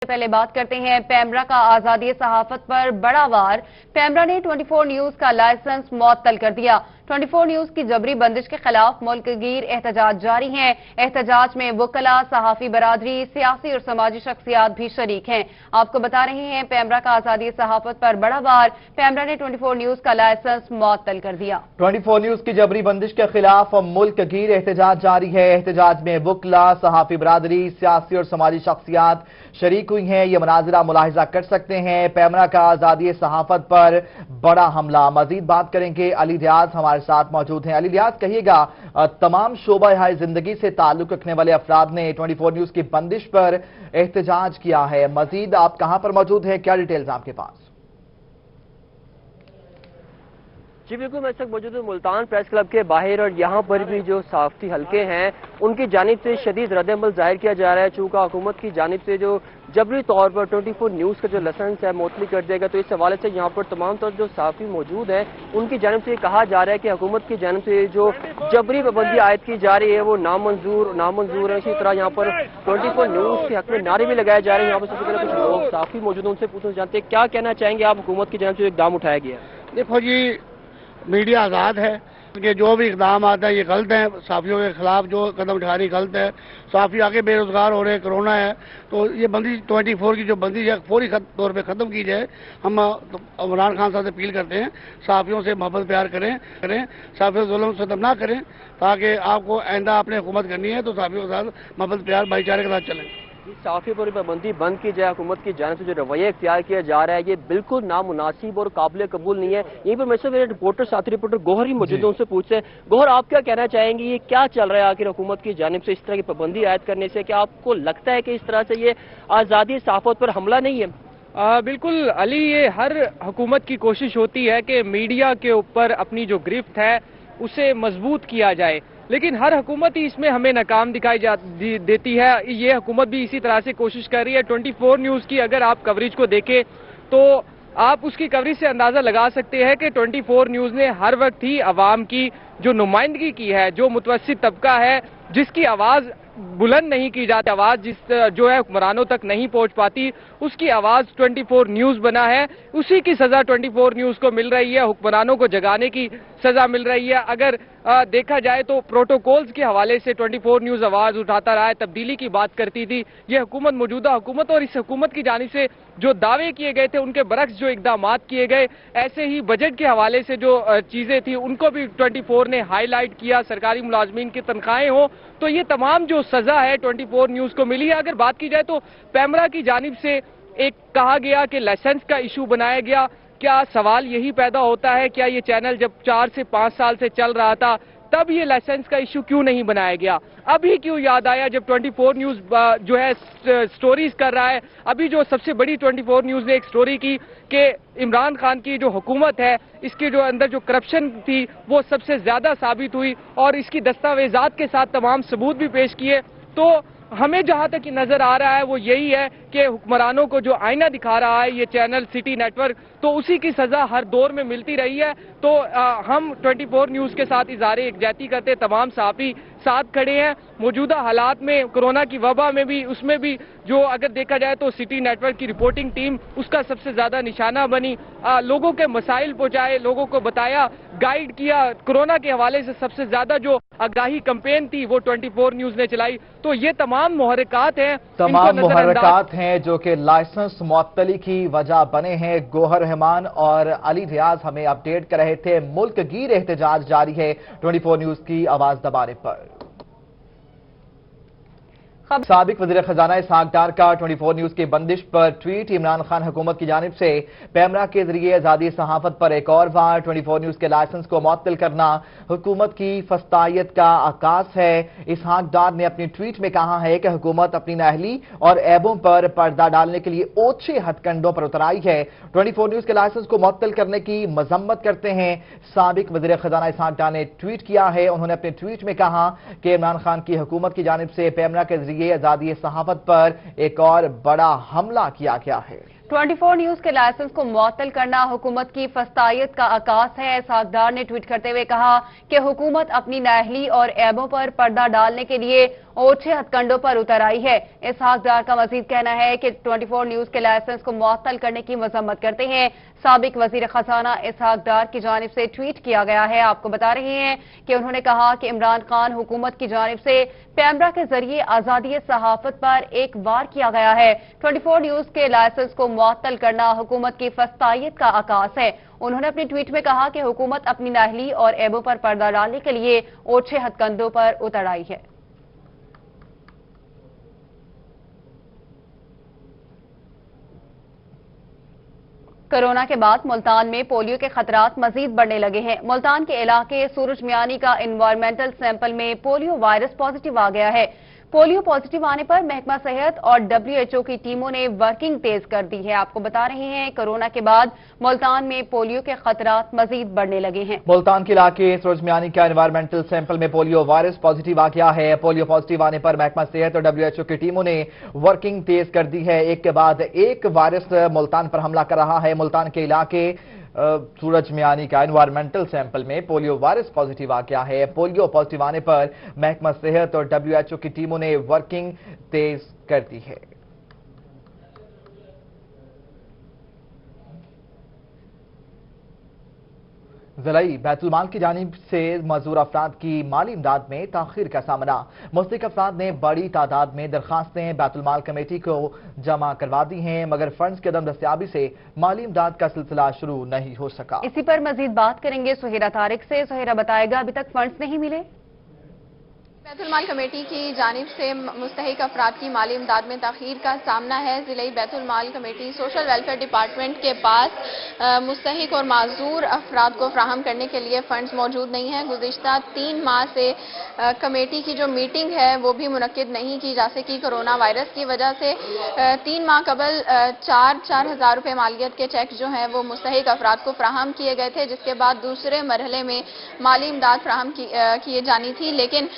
पहले बात करते हैं पैमरा का आजादी सहाफत पर बड़ा वार। पैमरा ने 24 न्यूज का लाइसेंस मुअत्तल कर दिया। 24 न्यूज की जबरी बंदिश के खिलाफ मुल्कगीर एहतजाज जारी हैं। एहतजाज में वकला, सहाफी बरादरी, सियासी और समाजी शख्सियात भी शरीक हैं। आपको बता रहे हैं पैमरा का आजादी सहाफत पर बड़ा वार। पैमरा ने 24 न्यूज का लाइसेंस मुअत्तल कर दिया। 24 न्यूज की जबरी बंदिश के खिलाफ मुल्कगीर एहतजाज जारी है। एहतजाज में वकला, सहाफी बरादरी, सियासी और समाजी शख्सियात शरीक हुई हैं। ये मनाजिरा मुलाहिजा कर सकते हैं। पैमरा का आजादी सहाफत पर बड़ा हमला। मजीद बात करेंगे, अली रियाज हमारे साथ मौजूद हैं। अली रियाज, कहिएगा, तमाम शोबा जिंदगी से ताल्लुक रखने वाले अफराद ने 24 न्यूज की बंदिश पर एहतजाज किया है। मजीद आप कहां पर मौजूद हैं, क्या डिटेल्स आपके पास? जी बिल्कुल, मैं इस वक्त मौजूद हूँ मुल्तान प्रेस क्लब के बाहर और यहाँ पर भी जो सहाफती हल्के हैं उनकी जानिब से शदीद रद्द-ए-अमल जाहिर किया जा रहा है। चूँकि हुकूमत की जानिब से जो जबरी तौर पर 24 न्यूज़ का जो लाइसेंस है मुअत्तल कर दिया गया, तो इस हवाले से यहाँ पर तमाम तरह जो सहाफी मौजूद हैं उनकी जानिब से कहा जा रहा है कि हुकूमत की जानिब से जो जबरी पाबंदी आयद की जा रही है वो नामंजूर है। इसी तरह यहाँ पर 24 न्यूज़ के हक में नारे भी लगाए जा रहे हैं। यहाँ पर सबसे पहले कुछ लोग सहाफी मौजूद हैं, उनसे पूछना चाहते हैं क्या कहना चाहेंगे आप, हुकूमत की जानिब से इकदाम उठाया गया? देखो जी, मीडिया आज़ाद है कि जो भी इकदाम आता है ये गलत है। सहाफ़ियों के खिलाफ जो कदम उठानी गलत है। सहाफ़ी आगे बेरोजगार हो रहे हैं, कोरोना है, तो ये बंदी 24 की जो बंदी है फौरी तौर पे ख़त्म की जाए। हम इमरान खान साहब से अपील करते हैं, सहाफ़ियों से मोहब्बत प्यार करें, सहाफ़ियों से जुल्म सितम ना करें, ताकि आपको आइंदा अपने हुकूमत करनी है तो सहाफ़ियों के साथ मोहब्बत प्यार भाईचारे के साथ चलें। सहाफ़ी पर पाबंदी बंद की जाए, हुकूमत की जानिब से जो रवैया इख्तियार किया जा रहा है ये बिल्कुल नामुनासिब और काबिल कबूल नहीं है। यहीं पर मेरे से मेरे रिपोर्टर, साथी रिपोर्टर गोहर ही मौजूद है, उनसे पूछते हैं। गोहर, आप क्या कहना चाहेंगे, ये क्या चल रहा है आखिर हुकूमत की जानिब से इस तरह की पाबंदी आयद करने से? क्या आपको लगता है कि इस तरह से ये आज़ादी सहाफत पर हमला नहीं है? बिल्कुल अली, ये हर हुकूमत की कोशिश होती है कि मीडिया के ऊपर अपनी जो गिरफ्त है उसे मजबूत किया जाए, लेकिन हर हुकूमत ही इसमें हमें नाकाम दिखाई देती है। ये हुकूमत भी इसी तरह से कोशिश कर रही है। 24 न्यूज़ की अगर आप कवरेज को देखें तो आप उसकी कवरेज से अंदाज़ा लगा सकते हैं कि 24 न्यूज़ ने हर वक्त ही अवाम की जो नुमाइंदगी की है, जो मुतवस्सित तबका है जिसकी आवाज़ बुलंद नहीं की जाती, आवाज़ जो है हुक्मरानों तक नहीं पहुंच पाती, उसकी आवाज़ 24 न्यूज़ बना है। उसी की सज़ा 24 न्यूज़ को मिल रही है, हुक्मरानों को जगाने की सज़ा मिल रही है। अगर देखा जाए तो प्रोटोकॉल्स के हवाले से 24 न्यूज़ आवाज़ उठाता रहा है, तब्दीली की बात करती थी। ये हुकूमत, मौजूदा हुकूमत, और इस हुकूमत की जानिब से जो दावे किए गए थे उनके बरक्स जो इकदामात किए गए, ऐसे ही बजट के हवाले से जो चीज़ें थी उनको भी 24 ने हाईलाइट किया। सरकारी मुलाजमीन की तनख्वाहें हों, तो ये तमाम जो सज़ा है 24 न्यूज़ को मिली है। अगर बात की जाए तो पैमरा की जानिब से एक कहा गया कि लाइसेंस का इशू बनाया गया। क्या सवाल यही पैदा होता है, क्या ये चैनल जब 4 से 5 साल से चल रहा था तब ये लाइसेंस का इशू क्यों नहीं बनाया गया? अभी क्यों याद आया जब 24 न्यूज़ जो है स्टोरीज कर रहा है? अभी जो सबसे बड़ी 24 न्यूज़ ने एक स्टोरी की कि इमरान खान की जो हुकूमत है इसके जो अंदर जो करप्शन थी वो सबसे ज्यादा साबित हुई और इसकी दस्तावेजात के साथ तमाम सबूत भी पेश किए। तो हमें जहां तक नजर आ रहा है वो यही है कि हुक्मरानों को जो आईना दिखा रहा है ये चैनल सिटी नेटवर्क, तो उसी की सजा हर दौर में मिलती रही है। तो हम 24 न्यूज़ के साथ इज़हार यकजहती करते, तमाम सहाफ़ी साथ खड़े हैं। मौजूदा हालात में, कोरोना की वबा में भी, उसमें भी जो अगर देखा जाए तो सिटी नेटवर्क की रिपोर्टिंग टीम उसका सबसे ज्यादा निशाना बनी, लोगों के मसाइल पहुंचाए, लोगों को बताया, गाइड किया। कोरोना के हवाले से सबसे ज्यादा जो आगाही कैंपेन थी वो 24 न्यूज़ ने चलाई। तो ये तमाम मुहर्रिकात हैं जो कि लाइसेंस मुअत्तली की वजह बने हैं। गोहर रहमान और अली रियाज हमें अपडेट कर रहे थे। मुल्कगीर एहतजाज जारी है 24 न्यूज़ की आवाज दबाने पर। साबिक वज़ीर खजाना इसहाक डार का 24 न्यूज़ की बंदिश पर ट्वीट। इमरान खान हुकूमत की जानिब से पैमरा के जरिए आज़ादी सहाफत पर एक और बार 24 न्यूज़ के लाइसेंस को मुअत्तल करना हुकूमत की फस्तायत का आकाश है। इसहाक डार ने अपनी ट्वीट में कहा है कि हुकूमत अपनी नाअहली और ऐबों पर पर्दा डालने के लिए ओछे हथकंडों पर उतर आई है। 24 न्यूज़ के लाइसेंस को मुअत्तल करने की मजम्मत करते हैं। साबिक वज़ीर खजाना इसहाक डार ने ट्वीट किया है। उन्होंने अपने ट्वीट में कहा कि इमरान खान की हुकूमत की जानिब से पैमरा के जरिए आज़ादी सहाफत पर एक और बड़ा हमला किया गया है। 24 न्यूज के लाइसेंस को मुअत्तल करना हुकूमत की फस्तायत का आकाश है। इसहाकदार ने ट्वीट करते हुए कहा कि हुकूमत अपनी नाअहली और ऐबों पर पर्दा डालने के लिए ओछे हथकंडों पर उतर आई है। इसहाकदार का मजीद कहना है कि 24 न्यूज के लाइसेंस को मुअत्तल करने की मजम्मत करते हैं। साबिक वजीर खजाना इसहाकदार की जानिब से ट्वीट किया गया है। आपको बता रहे हैं कि उन्होंने कहा कि इमरान खान हुकूमत की जानिब से पैमरा के जरिए आजादी सहाफत पर एक वार किया गया है। 24 न्यूज के लाइसेंस को मुअत्तल करना हुकूमत की फस्तायत का आकाश है। उन्होंने अपने ट्वीट में कहा कि हुकूमत अपनी नाअहली और ऐबों पर पर्दा डालने के लिए ओछे हथकंडों पर उतर आई है। कोरोना के बाद मुल्तान में पोलियो के खतरात मजीद बढ़ने लगे हैं। मुल्तान के इलाके सूरज मियानी का एनवायरमेंटल सैंपल में पोलियो वायरस पॉजिटिव आ गया है। पोलियो पॉजिटिव आने पर महकमा सेहत और WHO की टीमों ने वर्किंग तेज कर दी है। आपको बता रहे हैं कोरोना के बाद मुल्तान में पोलियो के खतरात मजीद बढ़ने लगे हैं। मुल्तान के इलाके सूरज मियानी का एनवायरमेंटल सैंपल में पोलियो वायरस पॉजिटिव आ गया है। पोलियो पॉजिटिव आने पर महकमा सेहत और WHO की टीमों ने वर्किंग तेज कर दी है। एक के बाद एक वायरस मुल्तान पर हमला कर रहा है। मुल्तान के इलाके सूरज मियानी का एनवायरमेंटल सैंपल में पोलियो वायरस पॉजिटिव आ गया है। पोलियो पॉजिटिव आने पर महकमा सेहत और WHO की टीमों ने वर्किंग तेज कर दी है। ज़िलाई बैतुल-माल की जानिब से मजदूर अफराद की माली इमदाद में ताखीर का सामना। मुस्तहिक अफराद ने बड़ी तादाद में दरखास्तें बैतुल-माल कमेटी को जमा करवा दी हैं, मगर फंड्स की अदम दस्तियाबी से माली इमदाद का सिलसिला शुरू नहीं हो सका। इसी पर मजीद बात करेंगे सुहेरा तारिक से। सुहेरा बताएगा, अभी तक फंड्स नहीं मिले। बैतुल-माल कमेटी की जानिब से मुस्तहिक अफराद की माली इमदाद में ताखीर का सामना है। ज़िले बैतुल-माल कमेटी सोशल वेलफेयर डिपार्टमेंट के पास मुस्तहिक और माजूर अफराद को फ्राहम करने के लिए फंड्स मौजूद नहीं है। गुज़िश्ता 3 माह से कमेटी की जो मीटिंग है वो भी मुनक्किद नहीं की जा सकी कोरोना वायरस की वजह से। 3 माह कबल 4-4 हज़ार रुपये मालियत के चेक जो हैं वो मुस्तहिक अफराद को फ्राहम किए गए थे, जिसके बाद दूसरे मरहले में माली इमदाद फ्राहम किए जानी थी, लेकिन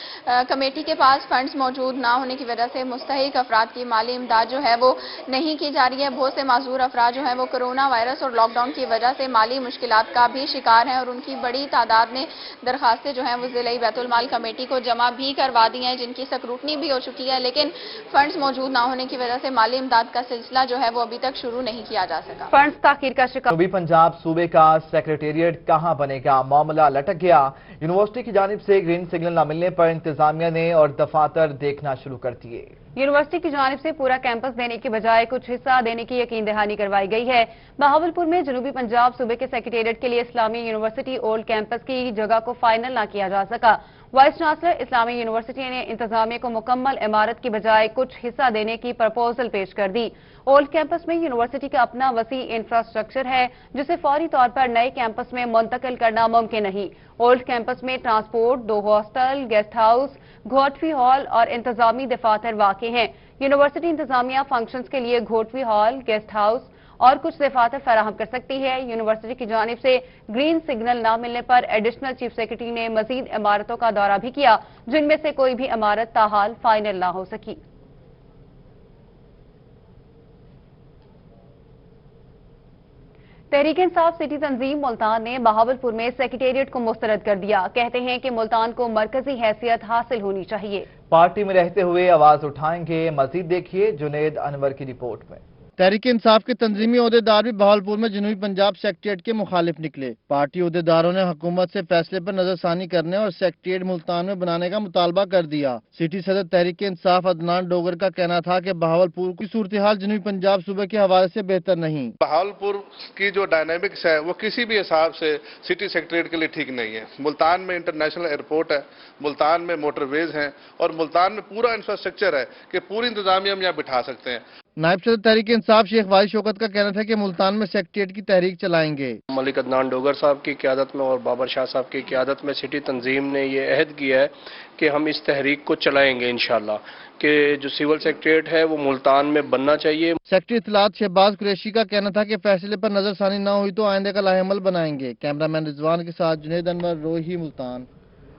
कमेटी के पास फंड्स मौजूद ना होने की वजह से मुस्तहिक अफराद की माली इमदाद जो है वो नहीं की जा रही है। बहुत से माजूर अफराद जो है वो कोरोना वायरस और लॉकडाउन की वजह से माली मुश्किलात का भी शिकार हैं और उनकी बड़ी तादाद ने दरखास्तें जो हैं वो ज़िले बैतुल-माल कमेटी को जमा भी करवा दी हैं, जिनकी स्क्रूटनी भी हो चुकी है, लेकिन फंड्स मौजूद ना होने की वजह से माली इमदाद का सिलसिला जो है वो अभी तक शुरू नहीं किया जा सका। फंड्स ताखीर का शिकार। जनूबी पंजाब सूबे का सेक्रेटेरिएट कहां बनेगा, मामला लटक गया। यूनिवर्सिटी की जानिब से ग्रीन सिग्नल न मिलने पर इंतजामिया ने और दफातर देखना शुरू कर दिए। यूनिवर्सिटी की जानिब से पूरा कैंपस देने की बजाय कुछ हिस्सा देने की यकीन दहानी करवाई गई है। बहावलपुर में जनूबी पंजाब सूबे के सेक्रेटेरिएट के लिए इस्लामी यूनिवर्सिटी ओल्ड कैंपस की जगह को फाइनल न किया जा सका। वाइस चांसलर इस्लामी यूनिवर्सिटी ने इंतजामिया को मुकम्मल इमारत की बजाय कुछ हिस्सा देने की प्रपोजल पेश कर दी। ओल्ड कैंपस में यूनिवर्सिटी का अपना वसी इंफ्रास्ट्रक्चर है, जिसे फौरी तौर पर नए कैंपस में मुंतकिल करना मुमकिन नहीं। ओल्ड कैंपस में ट्रांसपोर्ट, 2 हॉस्टल, गेस्ट हाउस, घोटवी हॉल और इंतजामी दफातर वाक़ हैं। यूनिवर्सिटी इंतजामिया फंक्शंस के लिए घोटवी हॉल, गेस्ट हाउस और कुछ दफातर फराहम कर सकती है। यूनिवर्सिटी की जानिब से ग्रीन सिग्नल न मिलने पर एडिशनल चीफ सेक्रेटरी ने मजीद इमारतों का दौरा भी किया, जिनमें से कोई भी इमारत ताहाल फाइनल न हो सकी। तहरीक इंसाफ सिटी तंजीम मुल्तान ने बहावलपुर में सेक्रेटेरिएट को मुस्तरद कर दिया। कहते हैं कि मुल्तान को मरकजी हैसियत हासिल होनी चाहिए। पार्टी में रहते हुए आवाज उठाएंगे, मजीद देखिए जुनेद अनवर की रिपोर्ट में। तहरीक इंसाफ के तंजीमी ओहदेदार भी बहावलपुर में जनूबी पंजाब सेक्रेटेरिएट के मुखालिफ निकले। पार्टी ओहदेदारों ने हुकूमत से फैसले पर नजरसानी करने और सेक्रेटेरिएट मुल्तान में बनाने का मुतालबा कर दिया। सिटी सदर तहरीक इंसाफ अदनान डोगर का कहना था कि बहावलपुर की सूरत हाल जनूबी पंजाब सूबे के हवाले से बेहतर नहीं। बहावलपुर की जो डायनामिक्स है वो किसी भी हिसाब से सिटी सेक्रेटेरिएट के लिए ठीक नहीं है। मुल्तान में इंटरनेशनल एयरपोर्ट है, मुल्तान में मोटरवेज हैं और मुल्तान में पूरा इंफ्रास्ट्रक्चर है कि पूरी इंतजामिया हम यहाँ बिठा सकते हैं। नायब सदर तहरीक इंसाफ शेख वाली शौकत का कहना था कि मुल्तान में सेक्रेटेरिएट की तहरीक चलाएंगे। मलिक अदनान डोगर साहब की क़यादत में और बाबर शाह साहब की क़यादत में सिटी तंजीम ने ये अहद किया है कि हम इस तहरीक को चलाएंगे इंशाल्लाह, कि जो सिविल सेक्रेटेरिएट है वो मुल्तान में बनना चाहिए। सेक्रेटरी इत्तलात शहबाज कुरैशी का कहना था कि फैसले पर नजरसानी न हुई तो आइंदा का लाहेअमल बनाएंगे। कैमरामैन रिजवान के साथ जुनेद अनवर, रोही, मुल्तान।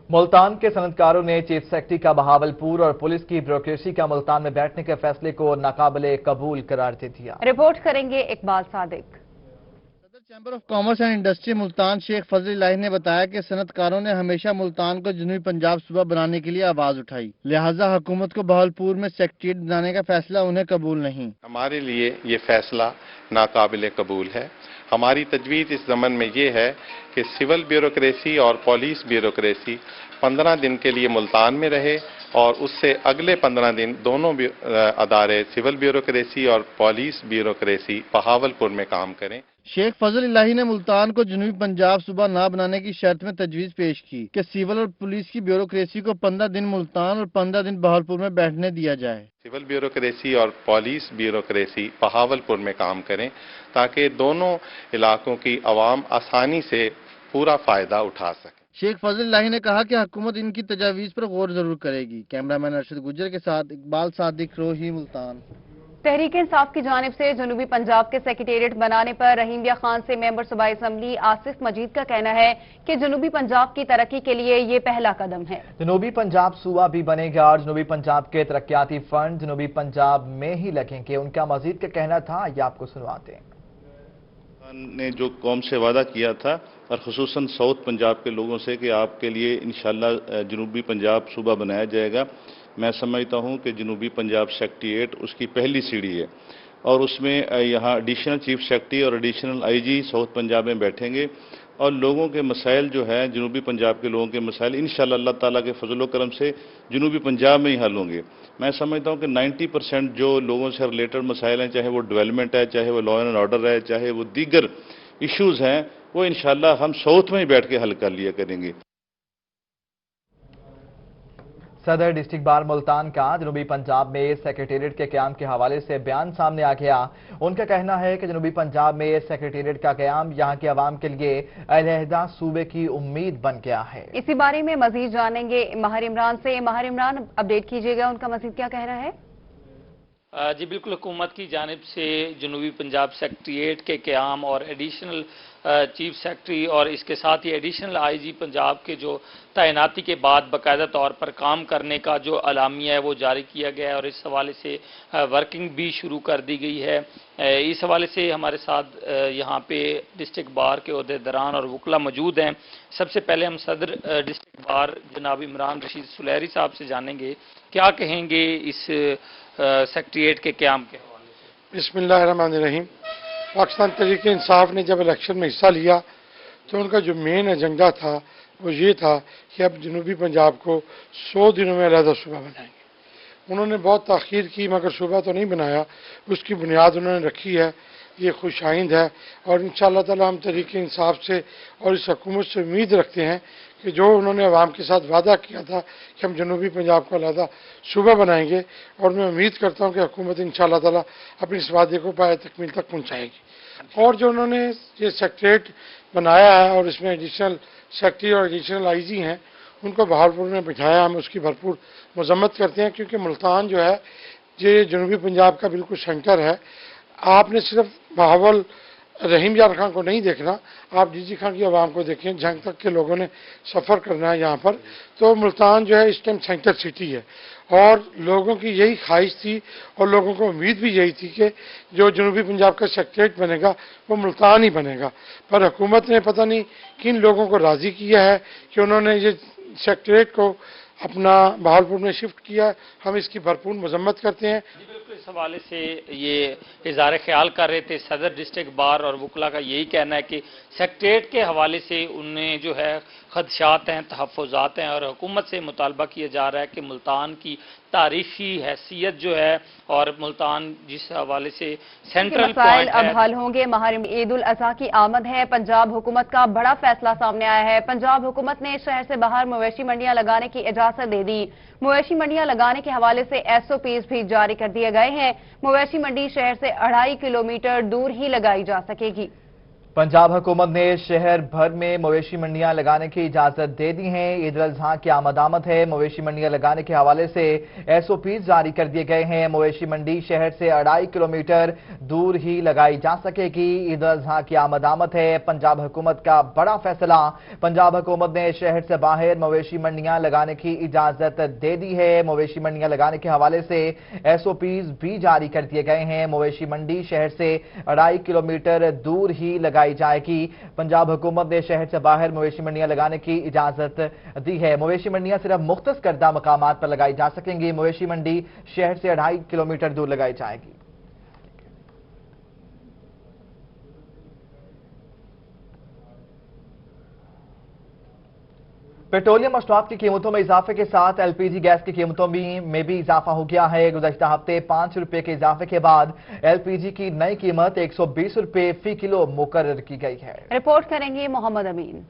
मुल्तान के सनतकारों ने चीफ सेक्रेटरी का बहावलपुर और पुलिस की ब्यूरोक्रेसी का मुल्तान में बैठने के फैसले को नाकाबिले कबूल करार दे दिया। रिपोर्ट करेंगे इकबाल सादिक। सदर chamber of commerce and industry Multan Sheikh Fazal Elahi ने बताया कि सनतकारों ने हमेशा मुल्तान को जनूबी पंजाब सूबा बनाने के लिए आवाज उठाई, लिहाजा हुकूमत को बहावलपुर में सेक्रेटेरिएट बनाने का फैसला उन्हें कबूल नहीं। हमारे लिए ये फैसला नाकाबिले कबूल है। हमारी तजवीज़ इस ज़मन में ये है कि सिविल ब्यूरोक्रेसी और पुलिस ब्यूरोक्रेसी 15 दिन के लिए मुल्तान में रहे और उससे अगले 15 दिन दोनों अदारे सिविल ब्यूरोक्रेसी और पुलिस ब्यूरोक्रेसी बहावलपुर में काम करें। शेख फजल इलाही ने मुल्तान को जनूबी पंजाब सूबा न बनाने की शर्त में तजवीज़ पेश की कि सिविल और पुलिस की ब्यूरोक्रेसी को 15 दिन मुल्तान और 15 दिन बहावलपुर में बैठने दिया जाए। सिविल ब्यूरोक्रेसी और पुलिस ब्यूरोक्रेसी बहावलपुर में काम करें ताकि दोनों इलाकों की आवाम आसानी से पूरा फायदा उठा सके। शेख फजल इलाही ने कहा कि हुकूमत इनकी तजावीज़ पर गौर जरूर करेगी। कैमरामैन अरशद गुजर के साथ इकबाल सादिक, रोही, मुल्तान। तहरीक इंसाफ की जानिब से जनूबी पंजाब के सेक्रेटेरिएट बनाने पर रहीमिया खान से मेंबर सूबाई असम्बली आसिफ मजीद का कहना है कि जनूबी पंजाब की तरक्की के लिए ये पहला कदम है। जनूबी पंजाब सूबा भी बनेगा और जनूबी पंजाब के तरक्याती फंड जनूबी पंजाब में ही लगेंगे। उनका मजीद का कहना था, ये आपको सुनवाते हैं। ने जो कौम से वादा किया था और खुसूसन साउथ पंजाब के लोगों से कि आपके लिए इंशाल्लाह जनूबी पंजाब सूबा बनाया जाएगा, मैं समझता हूं कि जनूबी पंजाब सेक्रेटेरिएट उसकी पहली सीढ़ी है और उसमें यहाँ एडिशनल चीफ सेक्रेटरी और एडिशनल आईजी साउथ पंजाब में बैठेंगे और लोगों के मसाइल जो हैं जनूबी पंजाब के लोगों के मसाइल इंशाल्लाह अल्लाह ताला के फजलो करम से जनूबी पंजाब में ही हल होंगे। मैं समझता हूं कि 90% जो लोगों से रिलेटेड मसाइल हैं, चाहे वो डेवलपमेंट है, चाहे वो लॉ एंड ऑर्डर है, चाहे वो दीगर इश्यूज हैं, वो इंशाल्लाह हम साउथ में ही बैठ के हल कर लिया करेंगे। सदर डिस्ट्रिक्ट बार मुल्तान का जनूबी पंजाब में सेक्रेटेरिएट के क़याम के हवाले से बयान सामने आ गया। उनका कहना है कि जनूबी पंजाब में सेक्रेटेरिएट का क़याम यहाँ के अवाम के लिए अलहदा सूबे की उम्मीद बन गया है। इसी बारे में मजीद जानेंगे माहिर इमरान से। माहिर इमरान, अपडेट कीजिएगा, उनका मजीद क्या कहना है? जी बिल्कुल, हुकूमत की जानिब से जनूबी पंजाब सेक्रेटेरिएट के क़याम और एडिशनल चीफ सेक्रेटरी और इसके साथ ही एडिशनल आईजी पंजाब के जो तैनाती के बाद बाकायदा तौर पर काम करने का जो अलामिया है वो जारी किया गया है और इस हवाले से वर्किंग भी शुरू कर दी गई है। इस हवाले से हमारे साथ यहाँ पे डिस्ट्रिक्ट बार के ओहदेदारान और वकला मौजूद हैं। सबसे पहले हम सदर डिस्ट्रिक्ट बार जनाब इमरान रशीद सुलहरी साहब से जानेंगे क्या कहेंगे इस सेक्रेटेरिएट के क़याम के हवाले से। बिस्मिल्लाहिर्रहमानिर्रहीम। पाकिस्तान तहरीक इंसाफ ने जब इलेक्शन में हिस्सा लिया तो उनका जो मेन एजेंडा था वो ये था कि अब जनूबी पंजाब को 100 दिनों में अलहदा सूबा बनाएंगे। उन्होंने बहुत ताख़ीर की मगर सूबा तो नहीं बनाया, उसकी बुनियाद उन्होंने रखी है, ये खुशाइंद है और इंशाअल्लाह ताला हम तहरीक इंसाफ से और इस हुकूमत से उम्मीद रखते हैं कि जो उन्होंने अवाम के साथ वादा किया था कि हम जनूबी पंजाब को अलहदा सूबा बनाएंगे और मैं उम्मीद करता हूँ कि हुकूमत इंशाअल्लाह ताला अपने इस वादे को पाए तकमील तक पहुँचाएगी। और जो उन्होंने ये सेक्रेटेरिएट बनाया है और इसमें एडिशनल सेक्रेटरी और एडिशनल आईजी हैं, उनको बहावलपुर में बिठाया, हम उसकी भरपूर मजम्मत करते हैं क्योंकि मुल्तान जो है ये जनूबी पंजाब का बिल्कुल सेंटर है। आपने सिर्फ बहावल रहीमिया खान को नहीं देखना, आप डीजी खान की आवाम को देखें, जहाँ तक के लोगों ने सफ़र करना है यहाँ पर, तो मुल्तान जो है इस टाइम सेंटर सिटी है और लोगों की यही ख्वाहिश थी और लोगों को उम्मीद भी यही थी कि जो जनूबी पंजाब का सेक्रेटेरिएट बनेगा वो मुल्तान ही बनेगा। पर हुकूमत ने पता नहीं किन लोगों को राज़ी किया है कि उन्होंने ये सेक्रेटेरिएट को अपना बहावलपुर में शिफ्ट किया। हम इसकी भरपूर मजम्मत करते हैं। इस हवाले से ये इज़हार ख्याल कर रहे थे सदर डिस्ट्रिक्ट बार और वकला का यही कहना है कि सेक्रेटेरिएट के हवाले से उन्हें जो है खदशात हैं, तहफ़्फ़ुज़ात हैं और हुकूमत से मुतालबा किया जा रहा है कि मुल्तान की तारीखी हैसियत जो है और मुल्तान जिस हवाले से सेंट्रल पॉइंट अब हल होंगे। महारिम ईद उल अज़हा की आमद है। पंजाब हुकूमत का बड़ा फैसला सामने आया है। पंजाब हुकूमत ने शहर से बाहर मवेशी मंडियां लगाने की इजाजत दे दी। मवेशी मंडियां लगाने के हवाले से SOPs भी जारी कर दिए गए हैं। मवेशी मंडी शहर से 2.5 किलोमीटर दूर ही लगाई जा सकेगी। पंजाब हुकूमत ने शहर भर में मवेशी मंडियां लगाने की इजाजत दे दी है। ईद उल अजहा की आमद है। मवेशी मंडियां लगाने के हवाले से SOPs जारी कर दिए गए हैं। मवेशी मंडी शहर से 2.5 किलोमीटर दूर ही लगाई जा सकेगी। ईद उल अजहा की आमद है। पंजाब हुकूमत का बड़ा फैसला। पंजाब हुकूमत ने शहर से बाहर मवेशी मंडियां लगाने की इजाजत दे दी है। मवेशी मंडियां लगाने के हवाले से SOPs भी जारी कर दिए गए हैं। मवेशी मंडी शहर से 2.5 किलोमीटर दूर ही लगाई जाएगी। पंजाब हुकूमत ने शहर से बाहर मवेशी मंडियां लगाने की इजाजत दी है। मवेशी मंडियां सिर्फ मुख्तस करदा मकामात पर लगाई जा सकेंगी। मवेशी मंडी शहर से 2.5 किलोमीटर दूर लगाई जाएगी। पेट्रोलियम मसनूआत की कीमतों में इजाफे के साथ LPG गैस की कीमतों में भी इजाफा हो गया है। गुज़श्ता हफ्ते 5 रुपए के इजाफे के बाद LPG की नई कीमत 120 रुपए फी किलो मुकर्रर की गई है। रिपोर्ट करेंगे मोहम्मद अमीन।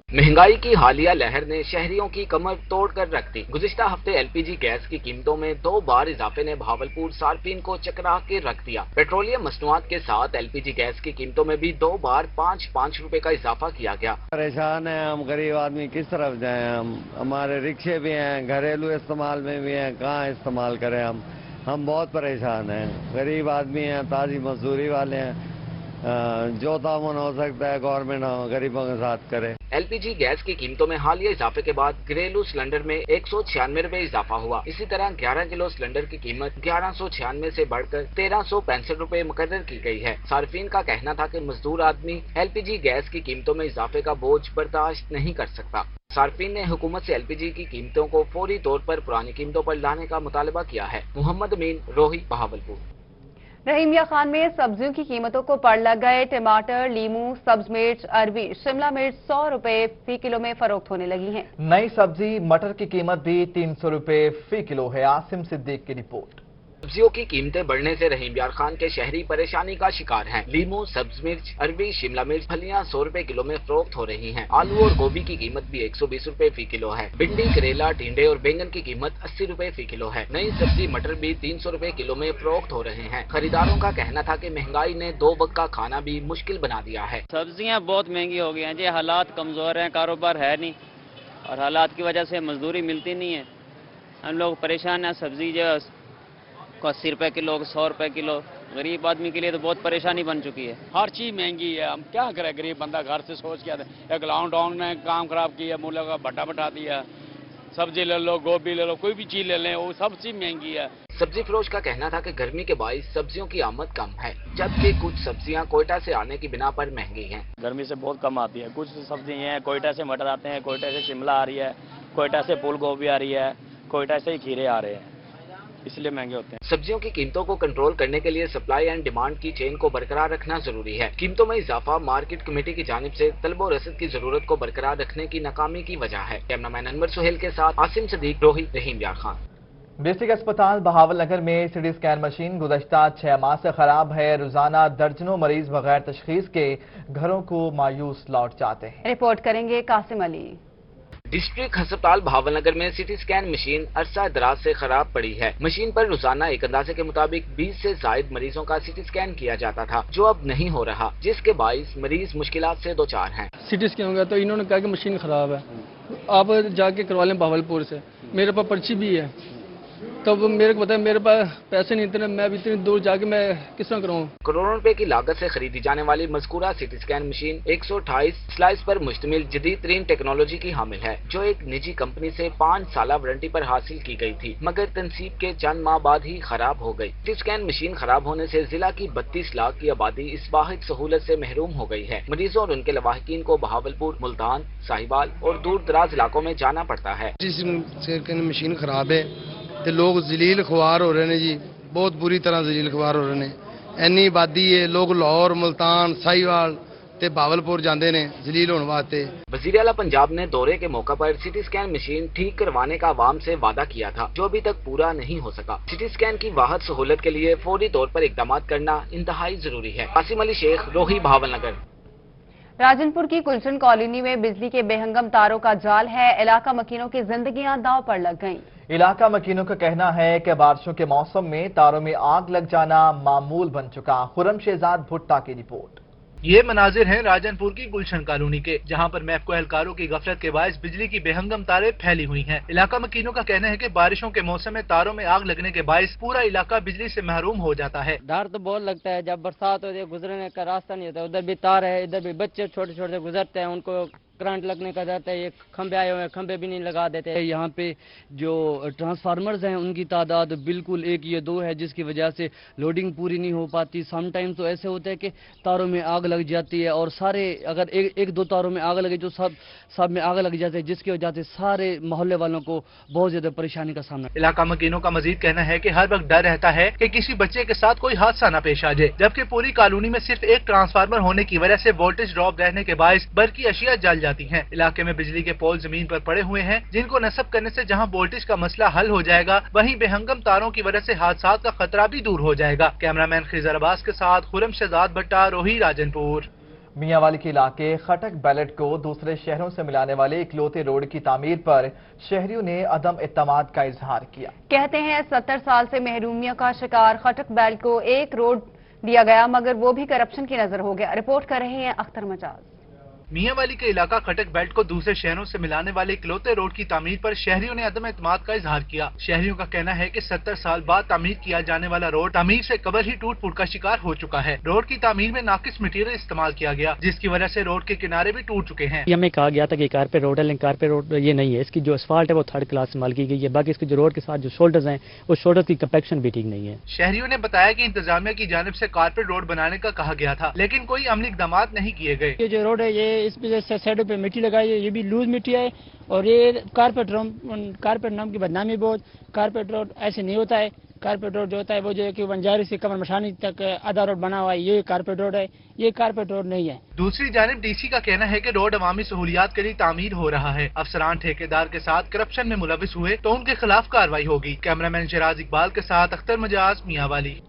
महंगाई की हालिया लहर ने शहरियों की कमर तोड़ कर रख दी। गुज़िश्ता हफ्ते LPG गैस की कीमतों में 2 बार इजाफे ने भावलपुर सार्फिन को चकरा के रख दिया। पेट्रोलियम मसनूआत के साथ LPG गैस की कीमतों में भी 2 बार 5-5 रुपए का इजाफा किया गया। परेशान है हम, गरीब आदमी किस तरफ जाएं हम। हमारे रिक्शे भी हैं, घरेलू इस्तेमाल में भी हैं, कहाँ इस्तेमाल करें हम बहुत परेशान हैं। गरीब आदमी हैं, ताजी मजदूरी वाले हैं। जो तामुन हो सकता है गवर्नमेंट गरीबों के साथ करे। LPG गैस की कीमतों में हालिया इजाफे के बाद घरेलू सिलेंडर में 196 रुपए इजाफा हुआ। इसी तरह 11 किलो सिलेंडर की कीमत 1196 से बढ़कर 1365 रुपए मुकर्रर की गई है। सार्फिन का कहना था कि मजदूर आदमी LPG गैस की कीमतों में इजाफे का बोझ बर्दाश्त नहीं कर सकता। सार्फिन ने हुकूमत से LPG की कीमतों को फौरी तौर पर पुरानी कीमतों पर लाने का मुतालबा किया है। मोहम्मद अमीन, रोही, बहावलपुर। रहीमिया खान में सब्जियों की कीमतों को पड़ लग गए। टमाटर, लीमू, सब्ज मिर्च, अरबी, शिमला मिर्च 100 रुपए फी किलो में फरोख्त होने लगी हैं। नई सब्जी मटर की कीमत भी 300 रुपए फी किलो है। आसिम सिद्दीक की रिपोर्ट। सब्जियों की कीमतें बढ़ने से रहीमिया खान के शहरी परेशानी का शिकार हैं। लीमू, सब्ज मिर्च, अरबी, शिमला मिर्च फलियां 100 रुपए किलो में फरोख्त हो रही हैं। आलू और गोभी की कीमत भी 120 रुपए फी किलो है। भिंडी, करेला, टिंडे और बैंगन की कीमत 80 रुपए फी किलो है। नई सब्जी मटर भी 300 रुपए किलो में फरोख्त हो रहे हैं। खरीदारों का कहना था कि महंगाई ने 2 वक्त का खाना भी मुश्किल बना दिया है। सब्जियाँ बहुत महंगी हो गई हैं जी। हालात कमजोर हैं, कारोबार है नहीं और हालात की वजह से मजदूरी मिलती नहीं है। हम लोग परेशान हैं। सब्जी जो 80 रुपए किलो, 100 रुपए किलो, गरीब आदमी के लिए तो बहुत परेशानी बन चुकी है। हर चीज महंगी है। हम क्या करें, गरीब बंदा घर से सोच के आते। एक लॉकडाउन ने काम खराब किया, मूल्य का भट्टा बैठा दिया। सब्जी ले लो, गोभी ले लो, कोई भी चीज ले लें, वो सब चीज महंगी है। सब्जी फरोश का कहना था कि गर्मी के बाइस सब्जियों की आमद कम है, जबकि कुछ सब्जियां कोयटा से आने की बिना पर महंगी हैं। गर्मी से बहुत कम आती है। कुछ सब्जी हैं, कोयटा से मटर आते हैं, कोयटा से शिमला आ रही है, कोयटा से फूल गोभी आ रही है, कोयटा से ही खीरे आ रहे हैं, इसलिए महंगे होते हैं। सब्जियों की कीमतों को कंट्रोल करने के लिए सप्लाई एंड डिमांड की चेन को बरकरार रखना जरूरी है। कीमतों में इजाफा मार्केट कमेटी की जानिब से तलब और रसद की जरूरत को बरकरार रखने की नाकामी की वजह है। कैमरामैन अनवर सुहेल के साथ आसिम सदीक, रोही, रहीमिया खान। डिस्ट्रिक्ट अस्पताल बहावलनगर में सिटी स्कैन मशीन गुज़श्ता 6 माह से खराब है। रोजाना दर्जनों मरीज बगैर तशखीस के घरों को मायूस लौट जाते हैं। रिपोर्ट करेंगे कासिम अली। डिस्ट्रिक्ट अस्पताल बहावलनगर में सिटी स्कैन मशीन अरसा दराज से खराब पड़ी है। मशीन पर रोजाना एक अंदाजे के मुताबिक 20 से जायद मरीजों का सिटी स्कैन किया जाता था, जो अब नहीं हो रहा, जिसके बाइस मरीज मुश्किलात से दो चार हैं। सिटी स्कैन हो गया तो इन्होंने कहा कि मशीन खराब है, आप जाके करवा लें बहावलपुर से। मेरे पास पर्ची भी है, तो मेरे को बताया मेरे पास पैसे नहीं इतने, मैं भी इतनी दूर जाके मैं किस तरह कराऊं। करोड़ों रुपए की लागत से खरीदी जाने वाली मज़कूरा सिटी स्कैन मशीन 128 स्लाइस पर मुश्तमिल जदीद तरीन टेक्नोलॉजी की हामिल है, जो एक निजी कंपनी से 5 साल वारंटी पर हासिल की गई थी, मगर तनसीब के चंद माह बाद ही खराब हो गई। सिटी स्कैन मशीन खराब होने से जिला की 32 लाख की आबादी इस वाहिद सहूलत से महरूम हो गई है। मरीजों और उनके लवाहिकीन को बहावलपुर, मुल्तान, साहिवाल और दूर दराज इलाकों में जाना पड़ता है। मशीन खराब है ਤੇ ਲੋਕ ਜ਼ਲੀਲ ਖਵਾਰ ਹੋ ਰਹੇ ਨੇ ਜੀ, ਬਹੁਤ ਬੁਰੀ ਤਰ੍ਹਾਂ ਜ਼ਲੀਲ ਖਵਾਰ ਹੋ ਰਹੇ ਨੇ। ਇੰਨੀ ਆਬਾਦੀ ਹੈ, ਲੋਕ ਲਾਹੌਰ, मुल्तान, साहिवाल ਤੇ ਬਾਵਲਪੁਰ ਜਾਂਦੇ ਨੇ ਜ਼ਲੀਲ होने वास्ते। वजीर आला पंजाब ने दौरे के मौका पर सिटी स्कैन मशीन ठीक करवाने का आवाम से वादा किया था, जो अभी तक पूरा नहीं हो सका। सिटी स्कैन की वाहद सहूलत के लिए फौरी तौर पर इकदाम करना इंतहाई जरूरी है। आसिम अली शेख, रोही, बहावलनगर। राजनपुर की गुलशन कॉलोनी में बिजली के बेहंगम तारों का जाल है। इलाका मकीनों की जिंदगियां दांव पर लग गईं। इलाका मकीनों का कहना है कि बारिशों के मौसम में तारों में आग लग जाना मामूल बन चुका। खुरम शहजाद भुट्टा की रिपोर्ट। ये मनाजिर हैं राजनपुर की गुलशन कॉलोनी के, जहां पर मैफको एहलकारों की गफलत के बायस बिजली की बेहंगम तारें फैली हुई हैं। इलाका मकीनों का कहना है कि बारिशों के मौसम में तारों में आग लगने के बायस पूरा इलाका बिजली से महरूम हो जाता है। डर तो बहुत लगता है, जब बरसात होती है गुजरने का रास्ता नहीं होता, उधर भी तार है, इधर भी बच्चे छोटे छोटे गुजरते हैं, उनको करंट लगने का डर है। ये खंबे आए हुए हैं, खंबे भी नहीं लगा देते। यहाँ पे जो ट्रांसफार्मर्स हैं उनकी तादाद बिल्कुल 1 या 2 है, जिसकी वजह से लोडिंग पूरी नहीं हो पाती। सम टाइम तो ऐसे होता है कि तारों में आग लग जाती है, और सारे अगर एक दो तारों में आग लगे तो सब में आग लग जाती है, जिसकी वजह से सारे मोहल्ले वालों को बहुत ज्यादा परेशानी का सामना। इलाका मकीनों का मजीद कहना है कि हर वक्त डर रहता है कि किसी बच्चे के साथ कोई हादसा न पेश आ जाए, जबकि पूरी कॉलोनी में सिर्फ एक ट्रांसफार्मर होने की वजह से वोल्टेज ड्रॉप रहने के बायस बल्कि अशिया जल जाती हैं। इलाके में बिजली के पोल जमीन पर पड़े हुए हैं, जिनको नस्ब करने से जहां वोल्टेज का मसला हल हो जाएगा, वहीं बेहंगम तारों की वजह से हादसा का खतरा भी दूर हो जाएगा। कैमरामैन खिजर अब्बास के साथ खुरम शहजाद भट्टा, रोही, राजनपुर। मियांवाली के इलाके खटक बैलेट को दूसरे शहरों से मिलाने वाले इकलौते रोड की तामीर पर शहरियों ने अदम इत्तेमाद का इजहार किया। कहते हैं 70 साल से महरूमिया का शिकार खटक बैलेट को एक रोड दिया गया, मगर वो भी करप्शन की नजर हो गया। रिपोर्ट कर रहे हैं अख्तर मजाज। मियांवाली के इलाका खटक बेल्ट को दूसरे शहरों से मिलाने वाले इकलौते रोड की तामीर पर शहरियों ने अदम एतमाद का इजहार किया। शहरियों का कहना है कि 70 साल बाद तामीर किया जाने वाला रोड तामीर से कबल ही टूट फूट का शिकार हो चुका है। रोड की तामीर में नाकिस मटीरियल इस्तेमाल किया गया, जिसकी वजह से रोड के किनारे भी टूट चुके हैं। हमें कहा गया था कि कारपेट रोड है, लेकिन कारपेट रोड ये नहीं है। इसकी जो असफाल्ट है वो 3rd क्लास इस्तेमाल की गई है। बाकी इसकी जो रोड के साथ जो शोल्डर्स हैं, वो शोल्डर की कंपेक्शन भी ठीक नहीं है। शहरियों ने बताया कि इंतजामिया की जानिब से कारपेट रोड बनाने का कहा गया था, लेकिन कोई अमली इकदाम नहीं किए गए। ये जो रोड है, ये इस वजह से पे मिट्टी लगाई है, ये भी लूज मिट्टी है, और ये कारपेट नाम की बदनामी बहुत। कारपेट रोड ऐसे नहीं होता है। कारपेट रोड जो होता है वो जो है कि बंजारी से कमर मशानी तक आधा रोड बना हुआ है, ये कारपेट रोड है, ये कारपेट रोड नहीं है। दूसरी जानिब डीसी का कहना है कि रोड अवामी सहूलियात के लिए तामीर हो रहा है। अफसरान ठेकेदार के साथ करप्शन में मुलविस हुए तो उनके खिलाफ कार्रवाई होगी। कैमरामैन शराज इकबाल के साथ अख्तर मजाज, मियांवाली।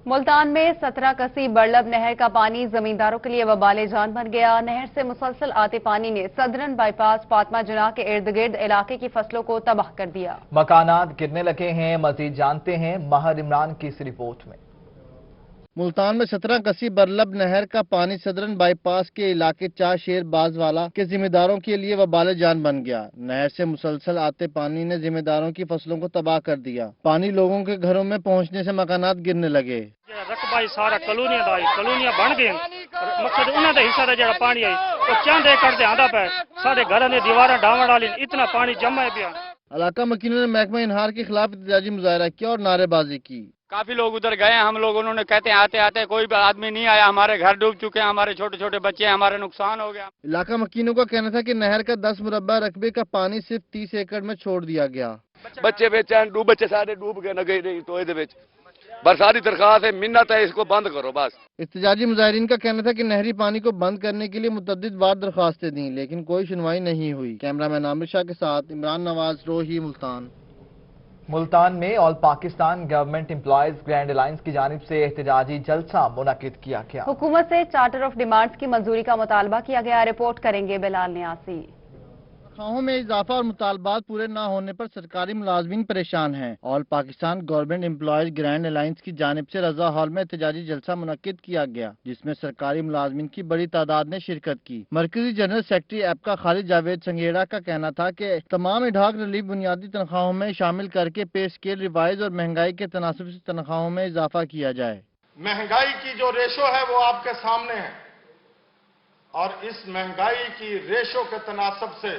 मुल्तान में 17 कसी बड़लब नहर का पानी जमींदारों के लिए वबाले जान बन गया। नहर से मुसलसल आते पानी ने सदरन बाईपास फातिमा जनाह के इर्द गिर्द इलाके की फसलों को तबाह कर दिया। मकानात गिरने लगे हैं। मजीद जानते हैं महर इमरान की इस रिपोर्ट में। मुल्तान में 17 कसी बरलब नहर का पानी सदरन बाईपास के इलाके चार शेर बाजवाला के जिम्मेदारों के लिए वबाले जान बन गया। नहर से मुसलसल आते पानी ने जिम्मेदारों की फसलों को तबाह कर दिया। पानी लोगों के घरों में पहुंचने से मकानात गिरने लगे। रकबा सारा कलोनियां बन गई। मकसद उन्होंने का हिस्सा जो पानी आई वो चंद एकड़ से आंदा पे सारे घर ने दीवार डावण डाली, इतना पानी जमा है पिया। इलाका मकीनों ने महकमा इनहार के खिलाफ एहतजाजी मुजाहरा किया और नारेबाजी की। काफी लोग उधर गए हैं, हम लोग उन्होंने कहते हैं आते आते कोई आदमी नहीं आया, हमारे घर डूब चुके हैं, हमारे छोटे छोटे बच्चे हैं, हमारे नुकसान हो गया। इलाका मकीनों का कहना था कि नहर का 10 मुरब्बा रकबे का पानी सिर्फ 30 एकड़ में छोड़ दिया गया। बच्चे बच्चे सारे डूब गए, नगे नहीं तो बरसाती दरखास्त है, मिन्नत है, इसको बंद करो बस। एहतजाजी मुजाहिरीन का कहना था कि नहरी पानी को बंद करने के लिए मुतअद्दिद बार दरखास्तें दी, लेकिन कोई सुनवाई नहीं हुई। कैमरामैन आमिर शाह के साथ इमरान नवाज, रोही, मुल्तान। मुल्तान में all Pakistan government employees grand alliance की जानिब से एहतजाजी जलसा मुनक्किद किया गया। हुकूमत से चार्टर ऑफ डिमांड्स की मंजूरी का मुतालबा किया गया। रिपोर्ट करेंगे बिलाल नियासी। तनख्वाहों में इजाफा और मुतालबात पूरे न होने पर सरकारी मुलाजमीन परेशान हैं। All Pakistan government employees grand alliance की जानिब से रजा हॉल में एहतजाजी जलसा मुनक्किद किया गया, जिसमें सरकारी मुलाजमीन की बड़ी तादाद ने शिरकत की। मरकजी जनरल सेक्रेटरी एपका खालिद जावेद संगेड़ा का कहना था कि तमाम इडहाक रिलीफ बुनियादी तनख्वाहों में शामिल करके पे स्केल रिवाइज और महंगाई के तनासब से तनख्वाहों में इजाफा किया जाए। महंगाई की जो रेशो है वो आपके सामने है, और इस महंगाई की रेशो के तनासब से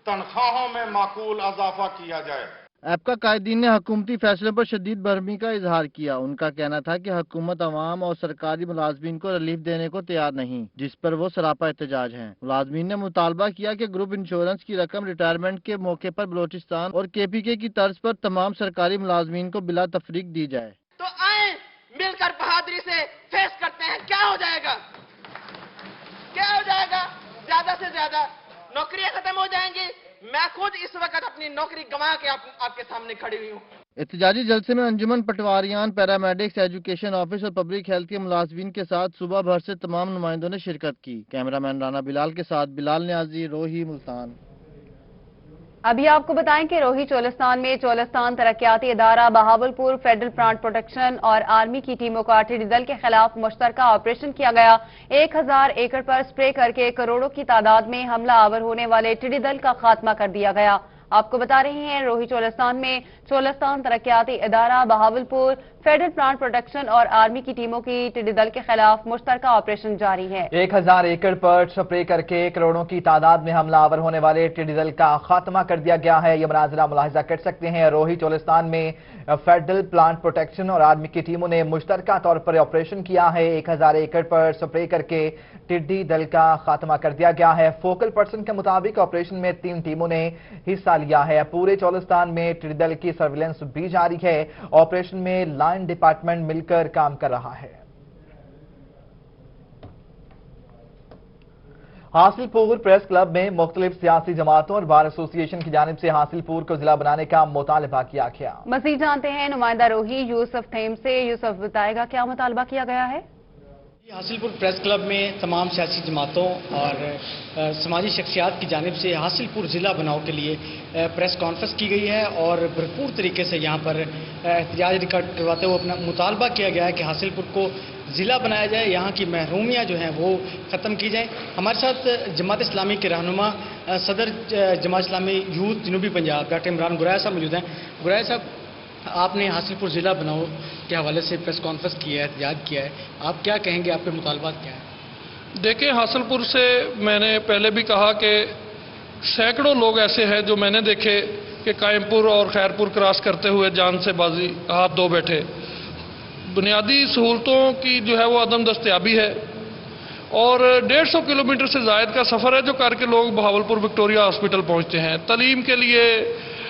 तनख्वाहों में माकूल इजाफा किया जाए। एपका कायदीन ने हुकूमती फैसलों पर शदीद बरहमी का इजहार किया। उनका कहना था कि हुकूमत अवाम और सरकारी मुलाजमीन को रिलीफ देने को तैयार नहीं, जिस पर वो सरापा एहतजाज हैं। मुलाजमीन ने मुतालबा किया कि ग्रुप इंश्योरेंस की रकम रिटायरमेंट के मौके पर बलोचिस्तान और KPK की तर्ज पर तमाम सरकारी मुलाजमीन को बिला तफरीक दी जाए। तो आए मिलकर बहादुरी से फेस करते हैं। क्या हो जाएगा, क्या हो जाएगा? ज्यादा से ज्यादा नौकरियां खत्म हो जाएंगी। मैं खुद इस वक्त अपनी नौकरी गंवा के आपके सामने खड़ी हुई हूँ। एहतजाजी जलसे में अंजुमन पटवारियान, पैरामेडिक्स, एजुकेशन ऑफिस और पब्लिक हेल्थ के मुलाजमीन के साथ सुबह भर से तमाम नुमाइंदों ने शिरकत की। कैमरामैन राना बिलाल के साथ बिलाल न्याजी, रोही, मुल्तान। अभी आपको बताएं कि रोही चोलिस्तान में चोलिस्तान तरक्याती इदारा, बहावलपुर फेडरल प्लांट प्रोटेक्शन और आर्मी की टीमों का टिड्डी दल के खिलाफ मुश्तरका ऑपरेशन किया गया। 1000 एकड़ पर स्प्रे करके करोड़ों की तादाद में हमला आवर होने वाले टिड्डी दल का खात्मा कर दिया गया। आपको बता रहे हैं रोही चोलिस्तान में चोलिस्तान तरक्याती इदारा, बहावलपुर फेडरल प्लांट प्रोटेक्शन और आर्मी की टीमों की टिड्डी दल के खिलाफ मुश्तरका ऑपरेशन जारी है। 1000 एकड़ पर स्प्रे करके करोड़ों की तादाद में हमला आवर होने वाले टिड्डी दल का खात्मा कर दिया गया है। ये मनाजरा मुलाहिजा कर सकते हैं। रोही चोलिस्तान में फेडरल प्लांट प्रोटेक्शन और आर्मी की टीमों ने मुश्तरका तौर पर ऑपरेशन किया है। 1000 एकड़ पर स्प्रे करके टिड्डी दल का खात्मा कर दिया गया है। फोकल पर्सन के मुताबिक ऑपरेशन में 3 टीमों ने हिस्सा लिया है। पूरे चोलिस्तान में टिड्डी दल की सर्विलेंस भी जारी है। ऑपरेशन में लाइन डिपार्टमेंट मिलकर काम कर रहा है। हासिलपुर प्रेस क्लब में मुख्तलिफ सियासी जमातों और बार एसोसिएशन की जानिब से हासिलपुर को जिला बनाने का मुतालबा किया गया। मजीद जानते हैं नुमाइंदा रोही यूसुफ थेम से। यूसुफ बताएगा क्या मुतालबा किया गया है। हासिलपुर प्रेस क्लब में तमाम सियासी जमातों और समाजी शख्सियात की जानिब से हासिलपुर ज़िला बनाओ के लिए प्रेस कॉन्फ्रेंस की गई है और भरपूर तरीके से यहाँ पर एहतजाज रिकॉर्ड करवाते हुए अपना मुतालबा किया गया है कि हासिलपुर को ज़िला बनाया जाए, यहाँ की महरूमियाँ जो हैं वो ख़त्म की जाएँ। हमारे साथ जमात इस्लामी के रहनुमा सदर जमात इस्लामी यूथ जनूबी पंजाब डॉक्टर इमरान गुराया साहब मौजूद हैं। गुराया साहब, आपने हासिलपुर ज़िला बनाओ के हवाले से प्रेस कॉन्फ्रेंस किया है, एहतजाज किया है, आप क्या कहेंगे, आपके मुतालबात क्या है? देखिए, हासिलपुर से मैंने पहले भी कहा कि सैकड़ों लोग ऐसे हैं जो मैंने देखे कि कायमपुर और खैरपुर क्रॉस करते हुए जान से बाजी हाथ धो बैठे। बुनियादी सहूलतों की जो है वो अदम दस्तयाबी है और 150 किलोमीटर से ज़ायद का सफ़र है जो करके लोग बहावलपुर विक्टोरिया हॉस्पिटल पहुँचते हैं। तालीम के लिए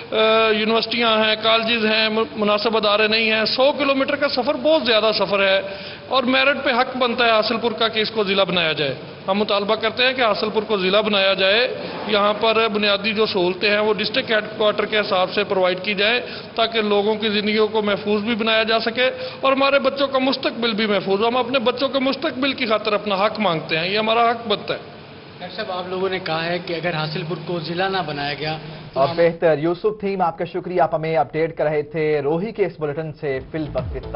यूनिवर्सिटियां हैं, कॉलेजेस हैं, मुनासिब अदारे नहीं हैं। 100 किलोमीटर का सफ़र बहुत ज़्यादा सफ़र है और मेरिट पे हक बनता है हासिलपुर का कि इसको ज़िला बनाया जाए। हम मुतालबा करते हैं कि हासिलपुर को ज़िला बनाया जाए। यहाँ पर बुनियादी जो सहूलतें हैं वो डिस्ट्रिक्ट हेडक्वार्टर के हिसाब से प्रोवाइड की जाए ताकि लोगों की ज़िंदगियों को महफूज भी बनाया जा सके और हमारे बच्चों का मुस्तकबिल भी महफूज हो। हम अपने बच्चों के मुस्तकबिल की खातिर अपना हक मांगते हैं, ये हमारा हक बनता है। डॉक्टर साहब, आप लोगों ने कहा है कि अगर हासिलपुर को ज़िला ना बनाया गया तो और बेहतर यूसुफ थीम, आपका शुक्रिया, आप हमें अपडेट कर रहे थे रोही के इस बुलेटिन से। फिल वक्त